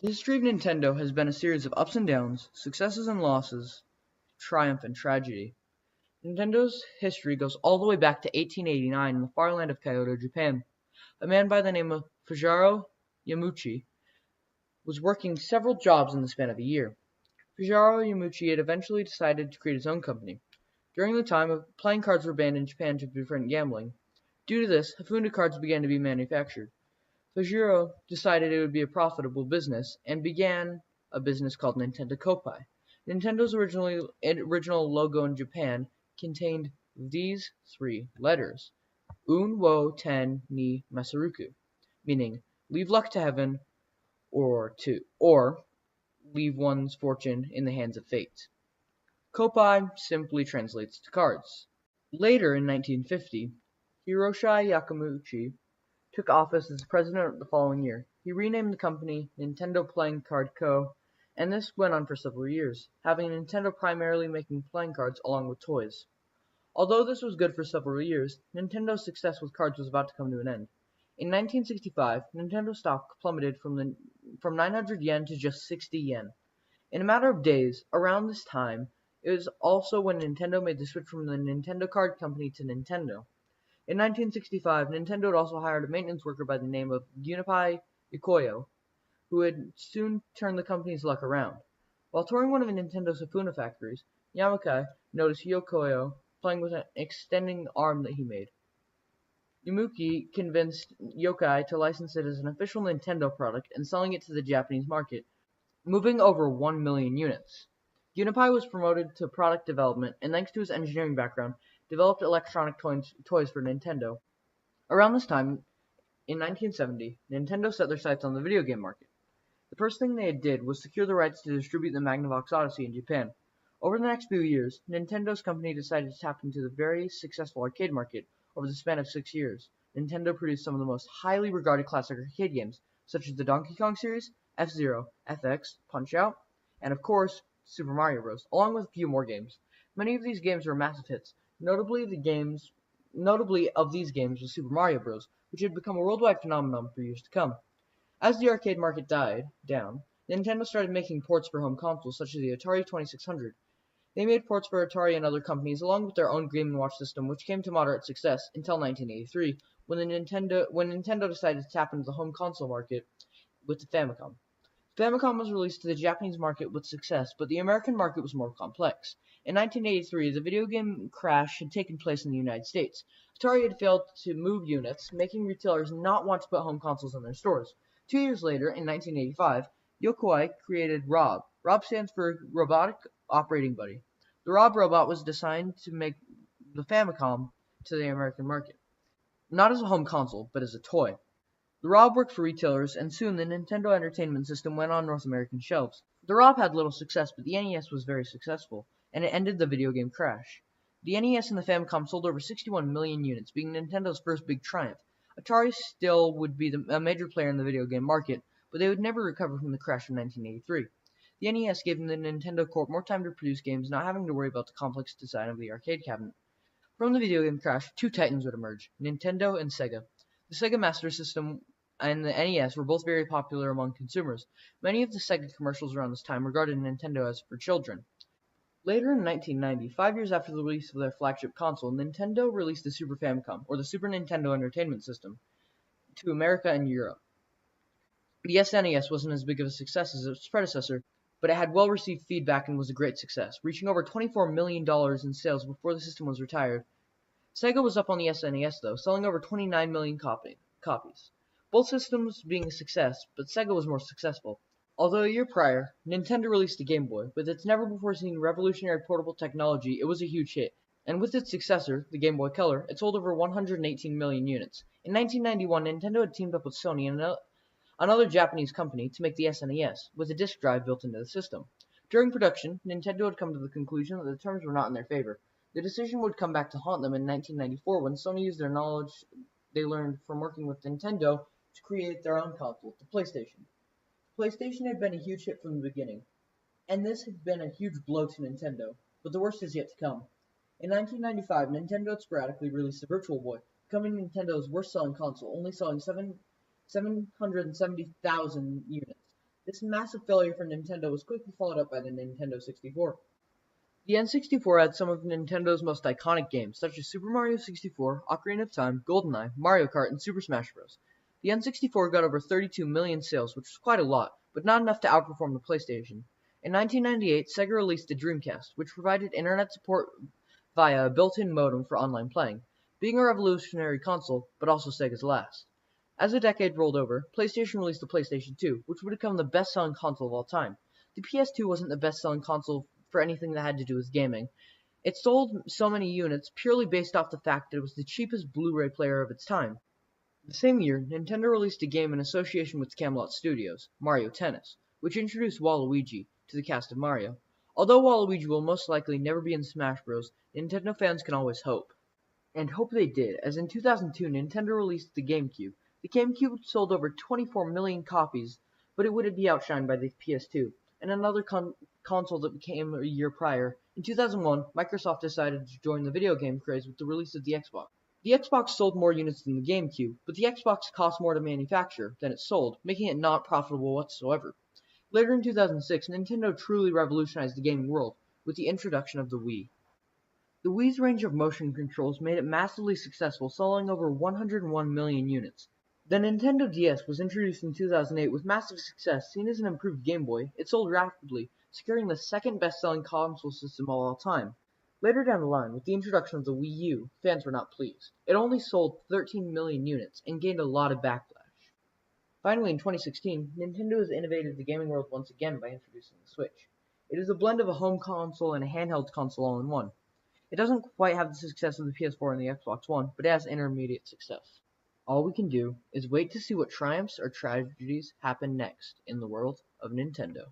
The history of Nintendo has been a series of ups and downs, successes and losses, triumph and tragedy. Nintendo's history goes all the way back to 1889 in the far land of Kyoto, Japan. A man by the name of Fujaro Yamauchi was working several jobs in the span of a year. Fujaro Yamauchi had eventually decided to create his own company. During the time, playing cards were banned in Japan to prevent gambling. Due to this, Hafunda cards began to be manufactured. Fujiro decided it would be a profitable business and began a business called Nintendo Kopai. Nintendo's original logo in Japan contained these three letters: Un wo ten ni masaruku, meaning leave luck to heaven or leave one's fortune in the hands of fate. Kopai simply translates to cards. Later in 1950, Hiroshi Yamauchi took office as president the following year. He renamed the company Nintendo Playing Card Co., and this went on for several years, having Nintendo primarily making playing cards along with toys. Although this was good for several years, Nintendo's success with cards was about to come to an end. In 1965, Nintendo stock plummeted from 900 yen to just 60 yen. In a matter of days, around this time, it was also when Nintendo made the switch from the Nintendo Card Company to Nintendo. In 1965, Nintendo had also hired a maintenance worker by the name of Gunpei Ikoyo, who would soon turn the company's luck around. While touring one of Nintendo's Hafuna factories, Yamauchi noticed Ikoyo playing with an extending arm that he made. Yamauchi convinced Yokai to license it as an official Nintendo product and selling it to the Japanese market, moving over 1 million units. Gunpei was promoted to product development, and thanks to his engineering background, developed electronic toys for Nintendo. Around this time, in 1970, Nintendo set their sights on the video game market. The first thing they did was secure the rights to distribute the Magnavox Odyssey in Japan. Over the next few years, Nintendo's company decided to tap into the very successful arcade market. Over the span of 6 years, Nintendo produced some of the most highly regarded classic arcade games, such as the Donkey Kong series, F-Zero, FX, Punch-Out!, and of course, Super Mario Bros., along with a few more games. Many of these games were massive hits. Notably of these games was Super Mario Bros., which had become a worldwide phenomenon for years to come. As the arcade market died down, Nintendo started making ports for home consoles such as the Atari 2600. They made ports for Atari and other companies along with their own Game & Watch system, which came to moderate success until 1983 when Nintendo decided to tap into the home console market with the Famicom. Famicom was released to the Japanese market with success, but the American market was more complex. In 1983, the video game crash had taken place in the United States. Atari had failed to move units, making retailers not want to put home consoles in their stores. 2 years later, in 1985, Yokoi created ROB. ROB stands for Robotic Operating Buddy. The ROB robot was designed to make the Famicom to the American market, not as a home console, but as a toy. The ROB worked for retailers, and soon the Nintendo Entertainment System went on North American shelves. The ROB had little success, but the NES was very successful, and it ended the video game crash. The NES and the Famicom sold over 61 million units, being Nintendo's first big triumph. Atari still would be a major player in the video game market, but they would never recover from the crash in 1983. The NES gave the Nintendo Corp more time to produce games, not having to worry about the complex design of the arcade cabinet. From the video game crash, two titans would emerge, Nintendo and Sega. The Sega Master System and the NES were both very popular among consumers. Many of the Sega commercials around this time regarded Nintendo as for children. Later in 1990, 5 years after the release of their flagship console, Nintendo released the Super Famicom, or the Super Nintendo Entertainment System, to America and Europe. The SNES wasn't as big of a success as its predecessor, but it had well-received feedback and was a great success, reaching over $24 million in sales before the system was retired. Sega was up on the SNES, though, selling over 29 million copies. Both systems being a success, but Sega was more successful. Although a year prior, Nintendo released a Game Boy. With its never-before-seen revolutionary portable technology, it was a huge hit. And with its successor, the Game Boy Color, it sold over 118 million units. In 1991, Nintendo had teamed up with Sony and another Japanese company to make the SNES, with a disk drive built into the system. During production, Nintendo had come to the conclusion that the terms were not in their favor. The decision would come back to haunt them in 1994 when Sony used their knowledge they learned from working with Nintendo to create their own console, the PlayStation. PlayStation had been a huge hit from the beginning, and this had been a huge blow to Nintendo, but the worst is yet to come. In 1995, Nintendo sporadically released the Virtual Boy, becoming Nintendo's worst-selling console, only selling 770,000 units. This massive failure for Nintendo was quickly followed up by the Nintendo 64. The N64 had some of Nintendo's most iconic games, such as Super Mario 64, Ocarina of Time, GoldenEye, Mario Kart, and Super Smash Bros. The N64 got over 32 million sales, which was quite a lot, but not enough to outperform the PlayStation. In 1998, Sega released the Dreamcast, which provided internet support via a built-in modem for online playing, being a revolutionary console, but also Sega's last. As the decade rolled over, PlayStation released the PlayStation 2, which would become the best-selling console of all time. The PS2 wasn't the best-selling console for anything that had to do with gaming. It sold so many units purely based off the fact that it was the cheapest Blu-ray player of its time. The same year, Nintendo released a game in association with Camelot Studios, Mario Tennis, which introduced Waluigi to the cast of Mario. Although Waluigi will most likely never be in Smash Bros., Nintendo fans can always hope. And hope they did, as in 2002 Nintendo released the GameCube. The GameCube sold over 24 million copies, but it would be outshined by the PS2, and another console that came a year prior. In 2001, Microsoft decided to join the video game craze with the release of the Xbox. The Xbox sold more units than the GameCube, but the Xbox cost more to manufacture than it sold, making it not profitable whatsoever. Later in 2006, Nintendo truly revolutionized the gaming world with the introduction of the Wii. The Wii's range of motion controls made it massively successful, selling over 101 million units. The Nintendo DS was introduced in 2008 with massive success. Seen as an improved Game Boy, it sold rapidly, securing the second best-selling console system of all time. Later down the line, with the introduction of the Wii U, fans were not pleased. It only sold 13 million units and gained a lot of backlash. Finally, in 2016, Nintendo has innovated the gaming world once again by introducing the Switch. It is a blend of a home console and a handheld console all in one. It doesn't quite have the success of the PS4 and the Xbox One, but it has intermediate success. All we can do is wait to see what triumphs or tragedies happen next in the world of Nintendo.